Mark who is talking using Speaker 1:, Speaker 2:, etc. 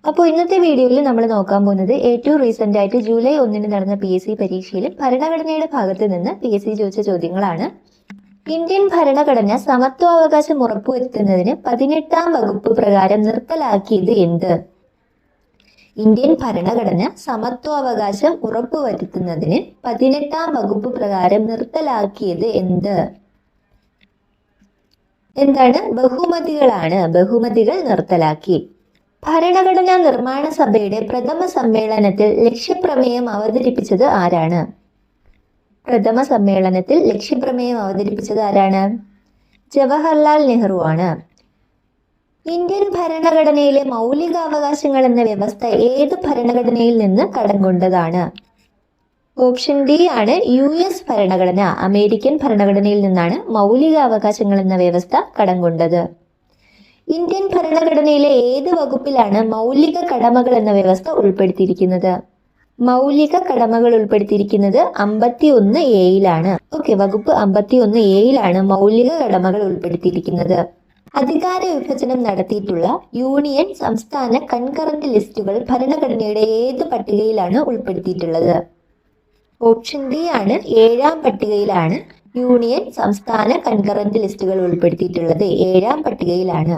Speaker 1: അപ്പോൾ ഇന്നത്തെ വീഡിയോയിൽ നമ്മൾ നോക്കാൻ പോകുന്നത് ഏറ്റവും റീസെന്റ് ആയിട്ട് ജൂലൈ 1 നടന്ന PSC പരീക്ഷയിൽ ഭരണഘടനയുടെ ഭാഗത്ത് നിന്ന് PSC ചോദിച്ച ചോദ്യങ്ങളാണ്. ഇന്ത്യൻ ഭരണഘടന സമത്വാവകാശം ഉറപ്പുവരുത്തുന്നതിന് 18ാം വകുപ്പ് പ്രകാരം നിർത്തലാക്കിയത് എന്ത്? ഇന്ത്യൻ ഭരണഘടന സമത്വാവകാശം ഉറപ്പുവരുത്തുന്നതിന് 18ാം വകുപ്പ് പ്രകാരം നിർത്തലാക്കിയത് എന്ത്? എന്താണ്? ബഹുമതികളാണ്. ബഹുമതികൾ നിർത്തലാക്കി. ഭരണഘടനാ നിർമ്മാണ സഭയുടെ പ്രഥമ സമ്മേളനത്തിൽ ലക്ഷ്യപ്രമേയം അവതരിപ്പിച്ചത് ആരാണ്? പ്രഥമ സമ്മേളനത്തിൽ ലക്ഷ്യപ്രമേയം അവതരിപ്പിച്ചത് ആരാണ്? ജവഹർലാൽ നെഹ്റു ആണ്. ഇന്ത്യൻ ഭരണഘടനയിലെ മൗലികാവകാശങ്ങൾ എന്ന വ്യവസ്ഥ ഏത് ഭരണഘടനയിൽ നിന്ന് കടം കൊണ്ടതാണ്? ഓപ്ഷൻ ഡി ആണ് US ഭരണഘടന. അമേരിക്കൻ ഭരണഘടനയിൽ നിന്നാണ് മൗലികാവകാശങ്ങൾ എന്ന വ്യവസ്ഥ കടം കൊണ്ടത്. ഇന്ത്യൻ ഭരണഘടനയിലെ ഏത് വകുപ്പിലാണ് മൗലിക കടമകൾ എന്ന വ്യവസ്ഥ ഉൾപ്പെടുത്തിയിരിക്കുന്നത്? മൗലിക കടമകൾ ഉൾപ്പെടുത്തിയിരിക്കുന്നത് 51A ഓക്കെ, വകുപ്പ് 51A മൗലിക കടമകൾ ഉൾപ്പെടുത്തിയിരിക്കുന്നത്. അധികാര വിഭജനം നടത്തിയിട്ടുള്ള യൂണിയൻ സംസ്ഥാന കൺകറന്റ് ലിസ്റ്റുകൾ ഭരണഘടനയുടെ ഏത് പട്ടികയിലാണ് ഉൾപ്പെടുത്തിയിട്ടുള്ളത്? ഓപ്ഷൻ ഡി ആണ് 7ാം പട്ടികയിലാണ് യൂണിയൻ സംസ്ഥാന കൺകറന്റ് ലിസ്റ്റുകൾ ഉൾപ്പെടുത്തിയിട്ടുള്ളത്. 7ാം പട്ടികയിലാണ്.